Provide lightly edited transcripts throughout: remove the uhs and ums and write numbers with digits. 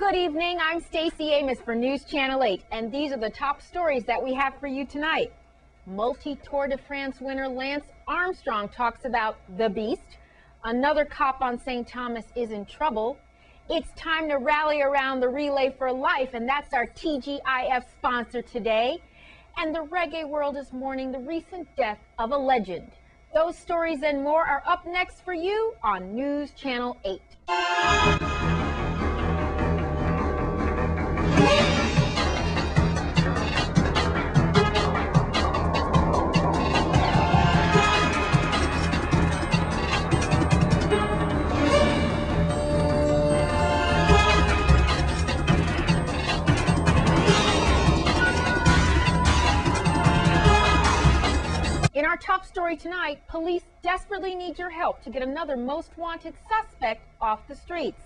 Good evening, I'm Stacey Amos for News Channel 8, and these are the top stories that we have for you tonight. Multi-Tour de France winner Lance Armstrong talks about the Beast. Another cop on St. Thomas is in trouble. It's time to rally around the Relay for Life, and that's our TGIF sponsor today. And the reggae world is mourning the recent death of a legend. Those stories and more are up next for you on News Channel 8. In our top story tonight, police desperately need your help to get another most wanted suspect off the streets.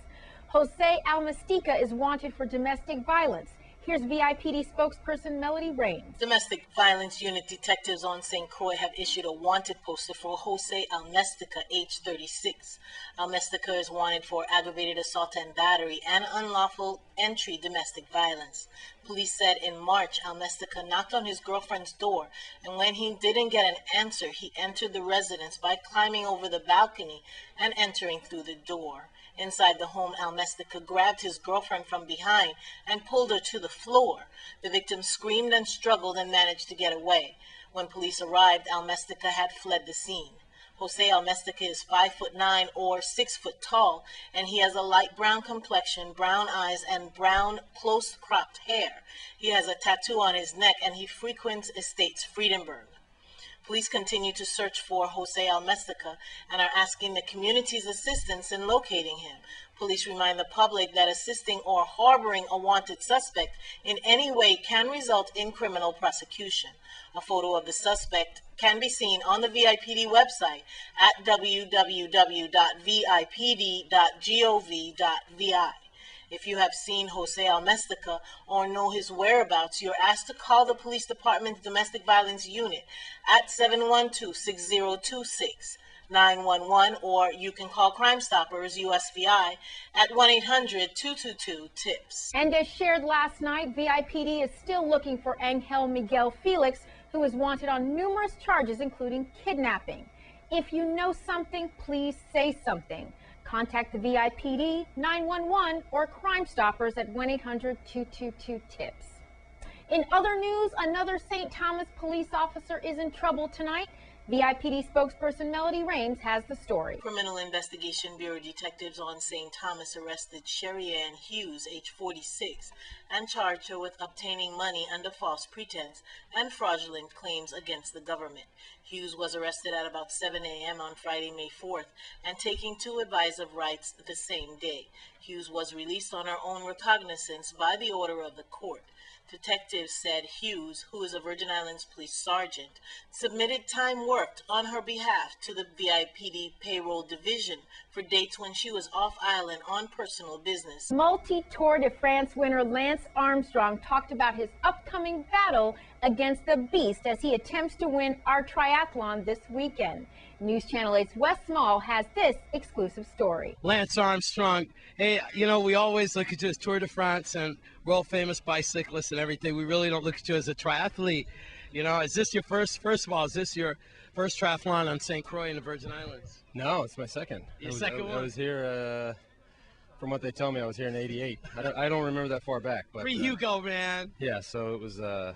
Jose Almastica is wanted for domestic violence. Here's VIPD spokesperson Melody Rains. Domestic Violence Unit detectives on St. Croix have issued a wanted poster for Jose Almastica, age 36. Almastica is wanted for aggravated assault and battery and unlawful entry domestic violence. Police said in March, Almastica knocked on his girlfriend's door, and when he didn't get an answer, he entered the residence by climbing over the balcony and entering through the door. Inside the home, Almastica grabbed his girlfriend from behind and pulled her to the floor. The victim screamed and struggled and managed to get away. When police arrived, Almastica had fled the scene. Jose Almastica is 5'9" or 6 foot tall, and he has a light brown complexion, brown eyes, and brown close-cropped hair. He has a tattoo on his neck, and he frequents estates Friedenberg. Police continue to search for Jose Almastica and are asking the community's assistance in locating him. Police remind the public that assisting or harboring a wanted suspect in any way can result in criminal prosecution. A photo of the suspect can be seen on the VIPD website at www.vipd.gov.vi. If you have seen Jose Almastica or know his whereabouts, you're asked to call the police department's domestic violence unit at 712-6026-911, or you can call Crime Stoppers USVI at 1-800-222-TIPS. And as shared last night, VIPD is still looking for Angel Miguel Felix, who is wanted on numerous charges, including kidnapping. If you know something, please say something. Contact the VIPD, 911, or Crime Stoppers at 1-800-222-TIPS. In other news, another St. Thomas police officer is in trouble tonight. VIPD spokesperson Melody Rains has the story. Criminal Investigation Bureau detectives on St. Thomas arrested Sherry Ann Hughes, age 46, and charged her with obtaining money under false pretense and fraudulent claims against the government. Hughes was arrested at about 7 a.m. on Friday, May 4th, and taken to advisory rights the same day. Hughes was released on her own recognizance by the order of the court. Detectives said Hughes, who is a Virgin Islands police sergeant, submitted time worked on her behalf to the VIPD payroll division for dates when she was off island on personal business. Multi-Tour de France winner Lance Armstrong talked about his upcoming battle against the Beast as he attempts to win our triathlon this weekend. News Channel 8's Wes Small has this exclusive story. Lance Armstrong, hey, you know, we always look at you as Tour de France and world famous bicyclist and everything. We really don't look at you as a triathlete. You know, is this your first of all, is this your first triathlon on St. Croix in the Virgin Islands? No, it's my second. Your second one? I was here, from what they tell me, I was here in '88. I don't remember that far back. But, Pre-Hugo, man. Yeah, so it was, I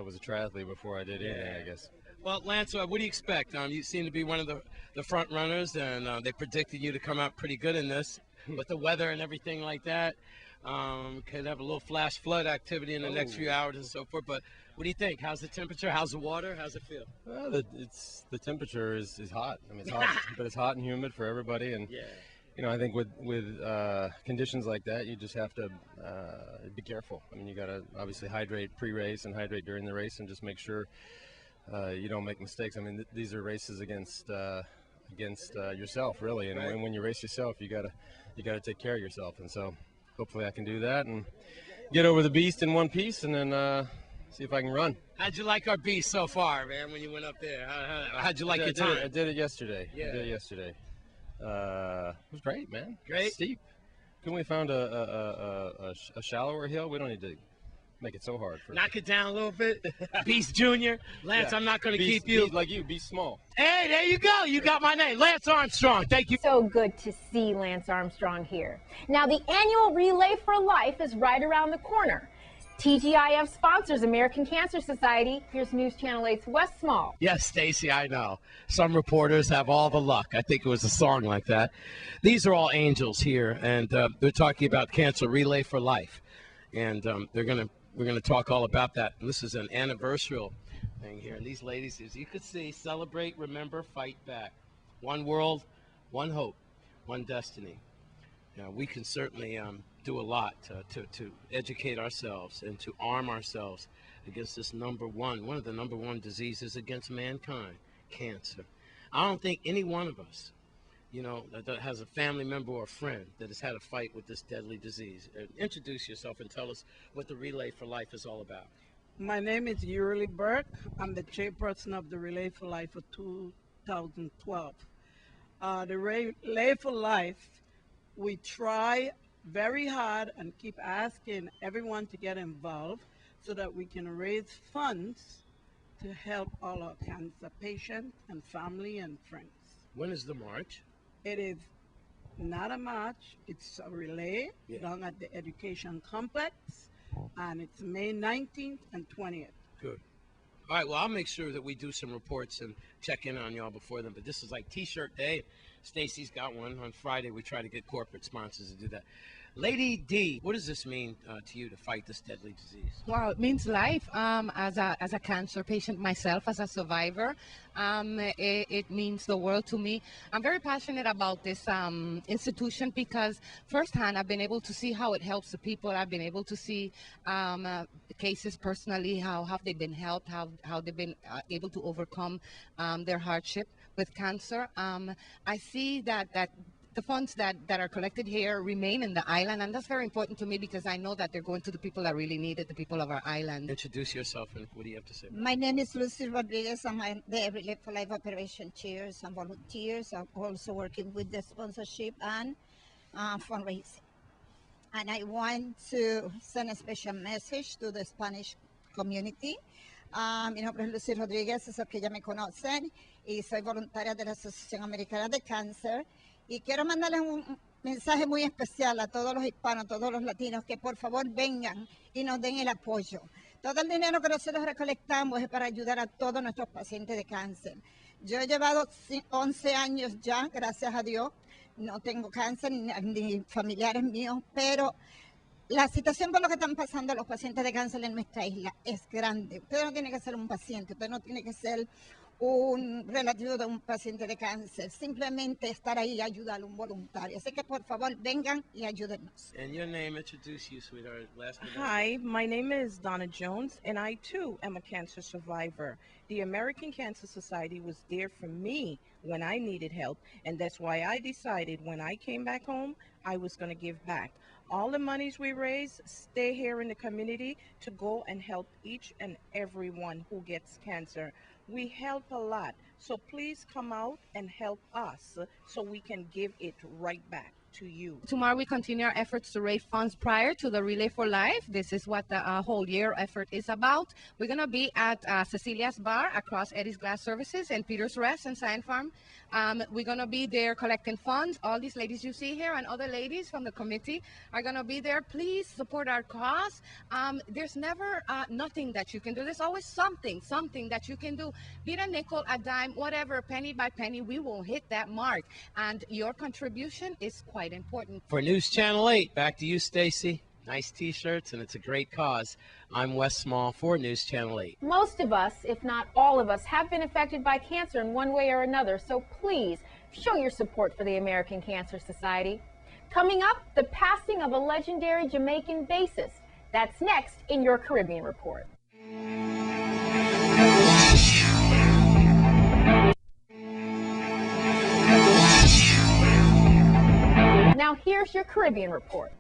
was a triathlete before I did anything, I guess. Well, Lance, what do you expect? You seem to be one of the front runners, and they predicted you to come out pretty good in this with the weather and everything like that. Could have a little flash flood activity in the next few hours and so forth. But what do you think? How's the temperature? How's the water? How's it feel? Well, the temperature is hot. I mean, it's hot, but it's hot and humid for everybody. And you know, I think with conditions like that, you just have to be careful. I mean, you got to obviously hydrate pre-race and hydrate during the race, and just make sure you don't make mistakes. I mean, these are races against yourself, really. And when you race yourself, you gotta take care of yourself. And so hopefully I can do that and get over the beast in one piece, and then see if I can run. How'd you like our beast so far, man, when you went up there? How'd you like your time? I did it yesterday. Yeah. I did it yesterday. It was great, man. Great? Steep. Can we find a shallower hill? We don't need to make it so hard. Knock it down a little bit. Beast Junior. Lance, Yeah. I'm not going to keep you. Like you, be small. Hey, there you go. You got my name. Lance Armstrong. Thank you. So good to see Lance Armstrong here. Now, the annual Relay for Life is right around the corner. TGIF sponsors American Cancer Society. Here's News Channel 8's Wes Small. Yes, Stacy, I know. Some reporters have all the luck. I think it was a song like that. These are all angels here, and they're talking about Cancer Relay for Life. And we're gonna talk all about that. And this is an anniversary thing here. And these ladies, as you can see, celebrate, remember, fight back. One world, one hope, one destiny. We can certainly do a lot to educate ourselves and to arm ourselves against this one of the number one diseases against mankind, cancer. I don't think any one of us, that has a family member or a friend that has had a fight with this deadly disease. Introduce yourself and tell us what the Relay for Life is all about. My name is Yurili Burke. I'm the chairperson of the Relay for Life for 2012. The Relay for Life, we try very hard and keep asking everyone to get involved so that we can raise funds to help all our cancer patients and family and friends. When is the march? It is not a march, it's a relay down at the Education Complex, and it's May 19th and 20th. Good. All right, well, I'll make sure that we do some reports and check in on y'all before then, but this is like T-shirt day. Stacy's got one. On Friday, we try to get corporate sponsors to do that. Lady D, what does this mean to you to fight this deadly disease? Well, it means life. As a cancer patient myself, as a survivor, it means the world to me. I'm very passionate about this institution because firsthand I've been able to see how it helps the people. I've been able to see cases personally, how have they been helped, how they've been able to overcome their hardship with cancer. I see that the funds that are collected here remain in the island, and that's very important to me because I know that they're going to the people that really need it, the people of our island. Introduce yourself and what do you have to say? My name is Lucy Rodriguez. I'm the Relay for Life Operation Chairs and volunteers. I'm also working with the sponsorship and fundraising. And I want to send a special message to the Spanish community. Mi nombre es Lucy Rodríguez, esos que ya me conocen, y soy voluntaria de la Asociación Americana de Cáncer. Y quiero mandarles un mensaje muy especial a todos los hispanos, a todos los latinos, que por favor vengan y nos den el apoyo. Todo el dinero que nosotros recolectamos es para ayudar a todos nuestros pacientes de cáncer. Yo he llevado 11 años ya, gracias a Dios. No tengo cáncer ni familiares míos, pero la situación por lo que están pasando los pacientes de cáncer en nuestra isla es grande. Usted no tiene que ser un paciente, usted no tiene que ser un relativo de un paciente de cáncer, simplemente estar ahí y ayudar a un voluntario. Así que por favor vengan y ayúdennos. And your name, introduce you, sweetheart. Last name. Hi, my name is Donna Jones, and I too am a cancer survivor. The American Cancer Society was there for me when I needed help, and that's why I decided when I came back home, I was going to give back. All the monies we raise stay here in the community to go and help each and everyone who gets cancer. We help a lot, so please come out and help us so we can give it right back to you. Tomorrow we continue our efforts to raise funds prior to the Relay for Life. This is what the whole year effort is about. We're going to be at Cecilia's Bar across Eddie's Glass Services and Peter's Rest and Science Farm. We're going to be there collecting funds. All these ladies you see here and other ladies from the committee are going to be there. Please support our cause. There's never nothing that you can do. There's always something that you can do. Be it a nickel, a dime, whatever, penny by penny, we will hit that mark. And your contribution is quite important. For News Channel 8, back to you, Stacy. Nice T-shirts, and it's a great cause. I'm Wes Small for News Channel 8. Most of us, if not all of us, have been affected by cancer in one way or another, so please show your support for the American Cancer Society. Coming up, the passing of a legendary Jamaican bassist. That's next in your Caribbean Report. Now here's your Caribbean Report.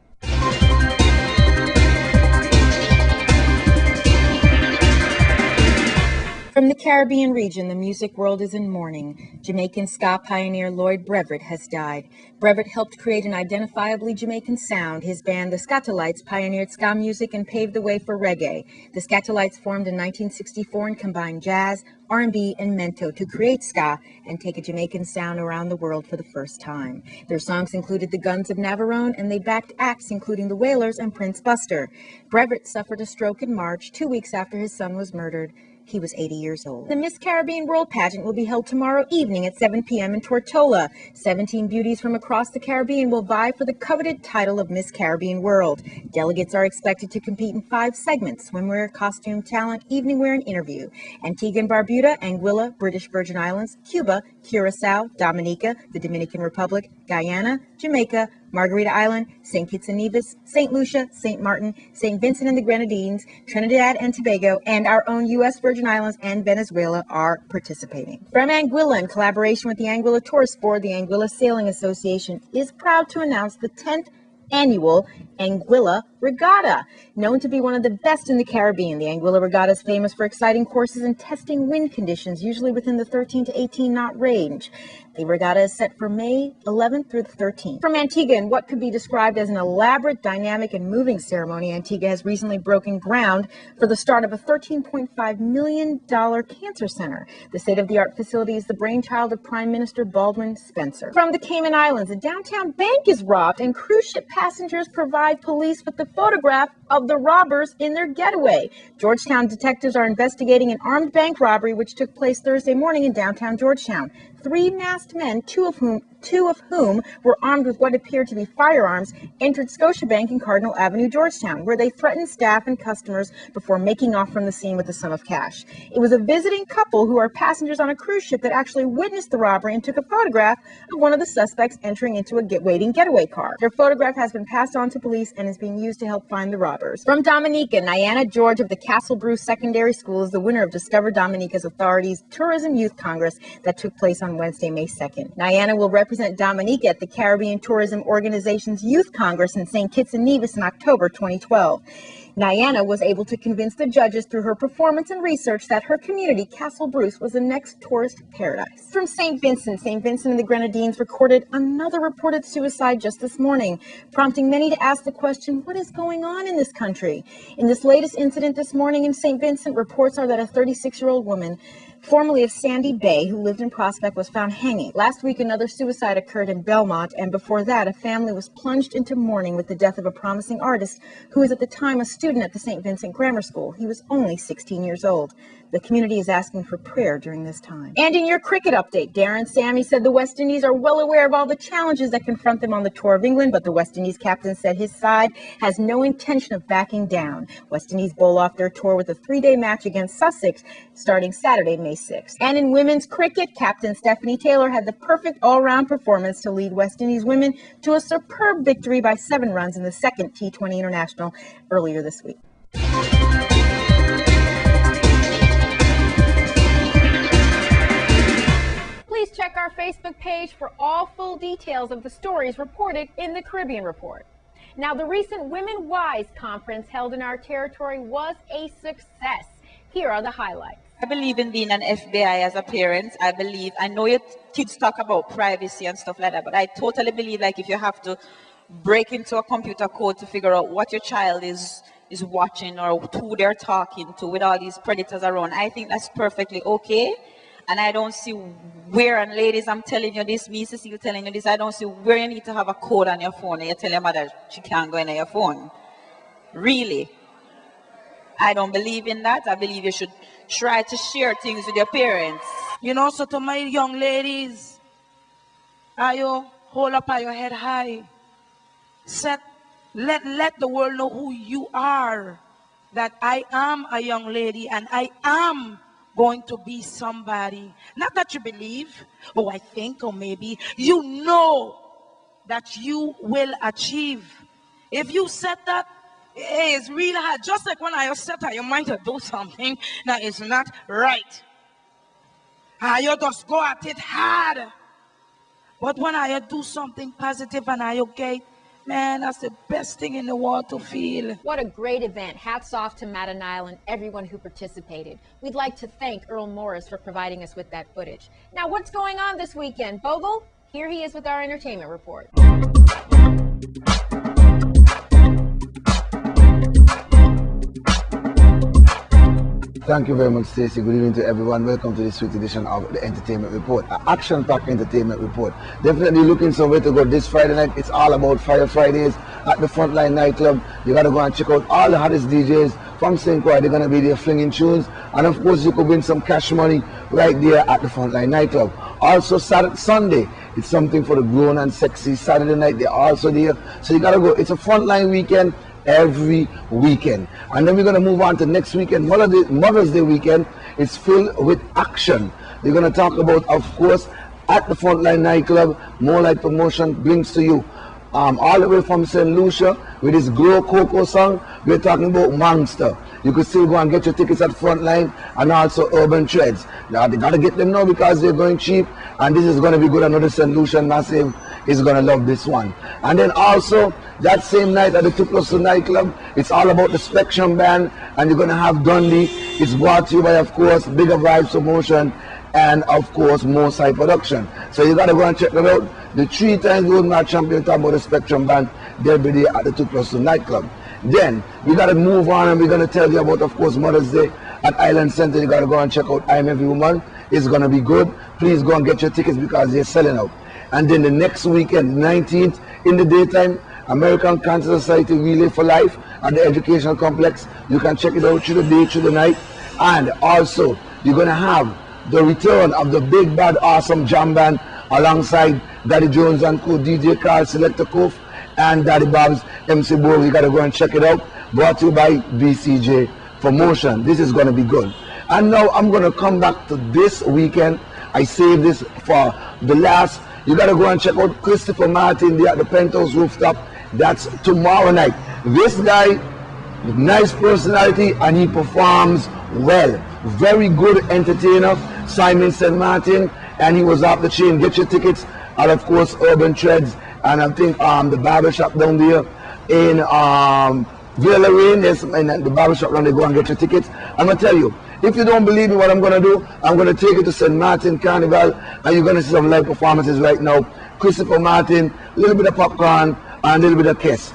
From the Caribbean region, the music world is in mourning. Jamaican ska pioneer Lloyd Brevet has died. Brevet helped create an identifiably Jamaican sound. His band, the Skatalites, pioneered ska music and paved the way for reggae. The Skatalites formed in 1964 and combined jazz, R&B, and mento to create ska and take a Jamaican sound around the world for the first time. Their songs included the Guns of Navarone, and they backed acts including the Wailers and Prince Buster. Brevet suffered a stroke in March, 2 weeks after his son was murdered. He was 80 years old. The Miss Caribbean World Pageant will be held tomorrow evening at 7 p.m. in Tortola. 17 beauties from across the Caribbean will vie for the coveted title of Miss Caribbean World. Delegates are expected to compete in 5 segments: swimwear, costume, talent, evening wear, and interview. Antigua and Barbuda, Anguilla, British Virgin Islands, Cuba, Curacao, Dominica, the Dominican Republic, Guyana, Jamaica, Margarita Island, St. Kitts and Nevis, St. Lucia, St. Martin, St. Vincent and the Grenadines, Trinidad and Tobago, and our own U.S. Virgin Islands and Venezuela are participating. From Anguilla, in collaboration with the Anguilla Tourist Board, the Anguilla Sailing Association is proud to announce the 10th annual Anguilla Regatta. Known to be one of the best in the Caribbean, the Anguilla Regatta is famous for exciting courses and testing wind conditions, usually within the 13 to 18 knot range. The regatta is set for May 11th through the 13th. From Antigua, in what could be described as an elaborate, dynamic, and moving ceremony, Antigua has recently broken ground for the start of a $13.5 million cancer center. The state-of-the-art facility is the brainchild of Prime Minister Baldwin Spencer. From the Cayman Islands, a downtown bank is robbed, and cruise ship passengers provide police with the photograph of the robbers in their getaway. Georgetown detectives are investigating an armed bank robbery which took place Thursday morning in downtown Georgetown. 3 masked men, two of whom were armed with what appeared to be firearms, entered Scotiabank in Cardinal Avenue, Georgetown, where they threatened staff and customers before making off from the scene with a sum of cash. It was a visiting couple who are passengers on a cruise ship that actually witnessed the robbery and took a photograph of one of the suspects entering into a waiting getaway car. Their photograph has been passed on to police and is being used to help find the robbers. From Dominica, Niana George of the Castle Bruce Secondary School is the winner of Discover Dominica's Authority's Tourism Youth Congress that took place on Wednesday, May 2nd. Niana will represent Dominica at the Caribbean Tourism Organization's Youth Congress in St. Kitts and Nevis in October 2012. Niana was able to convince the judges through her performance and research that her community, Castle Bruce, was the next tourist paradise. From St. Vincent and the Grenadines recorded another reported suicide just this morning, prompting many to ask the question, what is going on in this country? In this latest incident this morning in St. Vincent, reports are that a 36-year-old woman, formerly of Sandy Bay, who lived in Prospect, was found hanging. Last week, another suicide occurred in Belmont, and before that, a family was plunged into mourning with the death of a promising artist who was at the time a student at the St. Vincent Grammar School. He was only 16 years old. The community is asking for prayer during this time. And in your cricket update, Darren Sammy said the West Indies are well aware of all the challenges that confront them on the tour of England, but the West Indies captain said his side has no intention of backing down. West Indies bowl off their tour with a 3-day match against Sussex starting Saturday, May 6th. And in women's cricket, Captain Stephanie Taylor had the perfect all-round performance to lead West Indies women to a superb victory by 7 runs in the second T20 International earlier this week. Please check our Facebook page for all full details of the stories reported in the Caribbean Report. Now, the recent Women Wise conference held in our territory was a success. Here are the highlights. I believe in being an FBI as a parent. I know your kids talk about privacy and stuff like that, but I totally believe like if you have to break into a computer code to figure out what your child is watching or who they're talking to with all these predators around, I think that's perfectly okay. And I don't see where, and ladies, I'm telling you this, me, Cecile, telling you this, I don't see where you need to have a code on your phone and you tell your mother she can't go in your phone. Really. I don't believe in that. I believe you should try to share things with your parents. You know, so to my young ladies, you hold up your head high. Let the world know who you are. That I am a young lady and I am going to be somebody. Not that you believe, or I think, or maybe. You know that you will achieve. If you said that, it's really hard. Just like when I set your mind to do something that is not right. You just go at it hard. But when I do something positive and I Man, that's the best thing in the world to feel. What a great event. Hats off to Matt and Nile and everyone who participated. We'd like to thank Earl Morris for providing us with that footage. Now, what's going on this weekend? Bogle, here he is with our entertainment report. Thank you very much, Stacey. Good evening to everyone. Welcome to this week's edition of the Entertainment Report, an action-packed entertainment report. Definitely looking somewhere to go this Friday night. It's all about Fire Fridays at the Frontline nightclub. You got to go and check out all the hottest DJs from St. Croix. They're going to be there flinging tunes. And of course, you could win some cash money right there at the Frontline nightclub. Also, Sunday, it's something for the grown and sexy. Saturday night, they're also there. So you got to go. It's a Frontline weekend every weekend. And then we're going to move on to next weekend, Mother's Day weekend. It's filled with action. We're going to talk about, of course, at the Frontline nightclub, More Light Promotion brings to you all the way from St. Lucia with this Glow Coco song. We're talking about Monster. You could still go and get your tickets at Frontline and also Urban Treads. Now they got to get them now because they're going cheap, and this is going to be good. Another St. Lucian Massive is going to love this one. And then also that same night at the 2+2 nightclub, it's all about the Spectrum Band, and you're going to have Dundee. It's brought to you by, of course, Bigger Vibes Promotion and, of course, Mosai Production. So you got to go and check that out. The 3-time world match champion talking about the Spectrum Band, they'll be there at the 2+2 nightclub. Then we got to move on, and we're going to tell you about, of course, Mother's Day at Island Center. You got to go and check out I'm Every Woman. It's going to be good. Please go and get your tickets because they're selling out. And then the next weekend, 19th, in the daytime, American Cancer Society Relay for Life at the Educational Complex. You can check it out through the day, through the night. And also, you're going to have the return of the big, bad, awesome jam band alongside Daddy Jones and co DJ Carl Selector Kof and Daddy Bob's MC Bowl. You got to go and check it out. Brought to you by BCJ Promotion. This is going to be good. And now I'm going to come back to this weekend. I saved this for the last. You got to go and check out Christopher Martin there at the Penthouse Rooftop. That's tomorrow night. This guy, nice personality, and he performs well. Very good entertainer, Simon St. Martin, and he was off the chain. Get your tickets at, of course, Urban Treads, and I think the barbershop down there in Villa Lorraine, and the barbershop down there. Go and get your tickets. I'm going to tell you, if you don't believe me, what I'm going to do, I'm going to take you to St. Martin Carnival, and you're going to see some live performances right now. Christopher Martin, a little bit of popcorn, and a little bit of Kiss.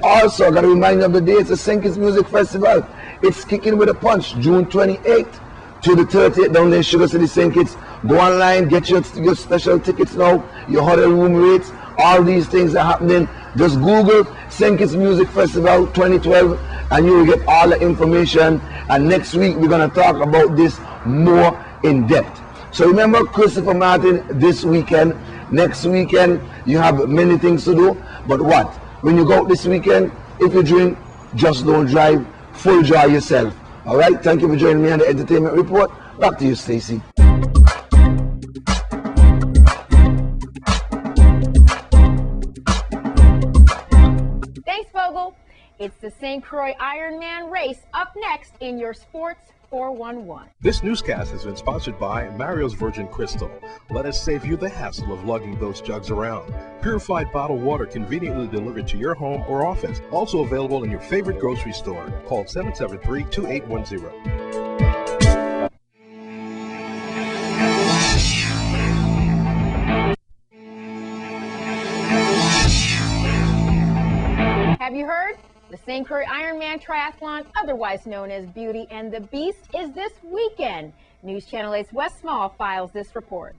Also, I got to remind you of the dates. The St. Kitts Music Festival. It's kicking with a punch, June 28th to the 30th down there in Sugar City, St. Kitts. Go online, get your special tickets now, your hotel room rates. All these things are happening. Just Google St. Kitts Music Festival 2012 and you will get all the information. And next week, we're going to talk about this more in depth. So remember Christopher Martin this weekend. Next weekend, you have many things to do. But what? When you go out this weekend, if you drink, just don't drive. Full joy yourself. All right? Thank you for joining me on the Entertainment Report. Back to you, Stacey. Thanks, Vogel. It's the St. Croix Ironman race up next in your Sports 411. This newscast has been sponsored by Mario's Virgin Crystal. Let us save you the hassle of lugging those jugs around. Purified bottled water conveniently delivered to your home or office. Also available in your favorite grocery store. Call 773-2810. Have you heard? The St. Croix Ironman Triathlon, otherwise known as Beauty and the Beast, is this weekend. News Channel 8's Wes Small files this report.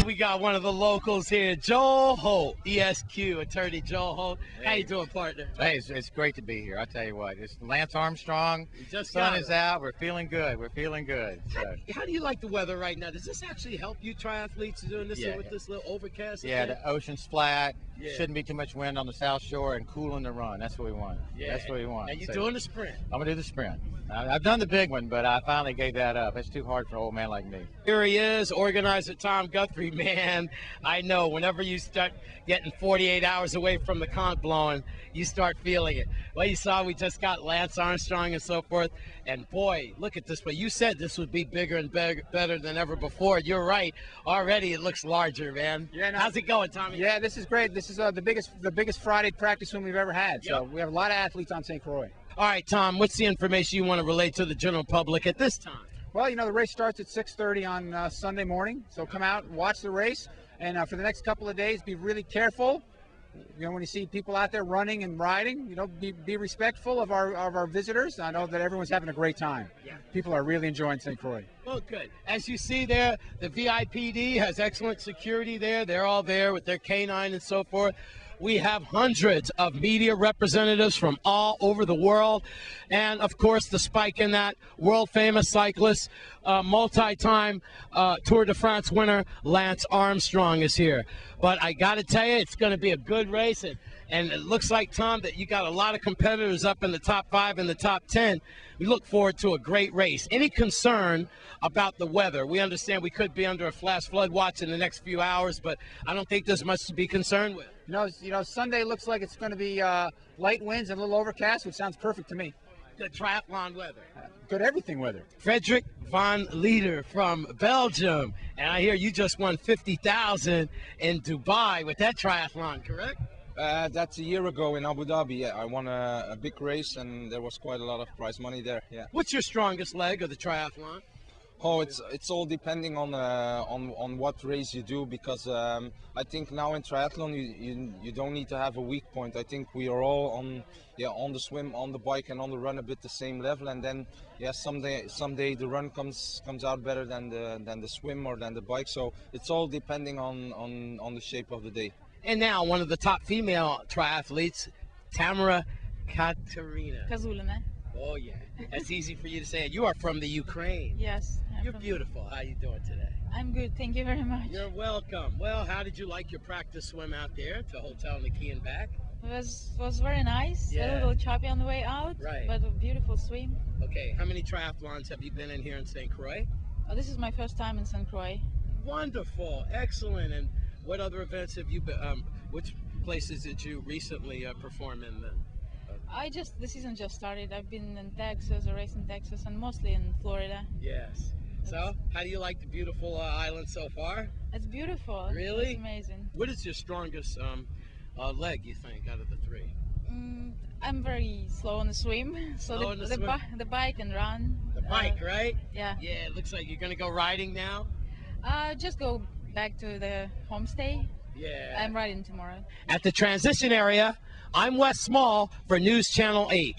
We got one of the locals here, Joel Holt, ESQ attorney Joel Holt. How you doing, partner? Hey, it's great to be here. I'll tell you what, it's Lance Armstrong. Sun is out. We're feeling good. We're feeling good. So. How do you like the weather right now? Does this actually help you triathletes doing this with this little overcast? Yeah, the ocean's flat. Shouldn't be too much wind on the South Shore and cool in the run. That's what we want. Yeah. That's what we want. And you're doing the sprint. I'm going to do the sprint. I've done the big one, but I finally gave that up. It's too hard for an old man like me. Here he is, organizer Tom Guthrie, man. I know whenever you start getting 48 hours away from the conch blowing, you start feeling it. Well, you saw we just got Lance Armstrong and so forth. And boy, look at this. But you said this would be bigger and better than ever before. You're right. Already it looks larger, man. Yeah, how's it going, Tommy? Yeah, this is great. This is the biggest Friday practice swim we've ever had. So we have a lot of athletes on St. Croix. All right, Tom, what's the information you want to relate to the general public at this time? Well, you know, the race starts at 6:30 on Sunday morning. So come out and watch the race. And for the next couple of days, be really careful. You know, when you see people out there running and riding, you know, be respectful of our visitors. I know that everyone's having a great time. Yeah. People are really enjoying St. Croix. Well, good. As you see there, the VIPD has excellent security there. They're all there with their canine and so forth. We have hundreds of media representatives from all over the world. And, of course, the spike in that world-famous cyclist, multi-time Tour de France winner, Lance Armstrong is here. But I got to tell you, it's going to be a good race. And it looks like, Tom, that you got a lot of competitors up in the top 5 and the top 10. We look forward to a great race. Any concern about the weather? We understand we could be under a flash flood watch in the next few hours, but I don't think there's much to be concerned with. You know, Sunday looks like it's going to be light winds and a little overcast, which sounds perfect to me. Good triathlon weather. Good everything weather. Frederick van Lieder from Belgium. And I hear you just won $50,000 in Dubai with that triathlon, correct? That's a year ago in Abu Dhabi. Yeah, I won a big race, and there was quite a lot of prize money there. Yeah. What's your strongest leg of the triathlon? Oh, it's all depending on what race you do, because I think now in triathlon you don't need to have a weak point. I think we are all on the swim, on the bike, and on the run a bit the same level. And then someday the run comes out better than the swim or than the bike. So it's all depending on the shape of the day. And now one of the top female triathletes, Tamara Katerina. Kazulina. Oh yeah, that's easy for you to say. You are from the Ukraine. Yes. You're beautiful. How are you doing today? I'm good. Thank you very much. You're welcome. Well, how did you like your practice swim out there to Hotel Nikki and back? It was very nice. Yeah. A little choppy on the way out, right. But a beautiful swim. Okay. How many triathlons have you been in here in St. Croix? Oh, this is my first time in St. Croix. Wonderful. Excellent. And what other events have you been? Which places did you recently perform in then? The season just started. I've been in Texas, a race in Texas, and mostly in Florida. Yes. So, how do you like the beautiful island so far? It's beautiful. Really? It's amazing. What is your strongest leg, you think, out of the three? I'm very slow on the swim, so the bike and run. The bike, right? Yeah. Yeah, it looks like you're going to go riding now? Just go back to the homestay. Yeah. I'm riding tomorrow. At the transition area, I'm Wes Small for News Channel 8.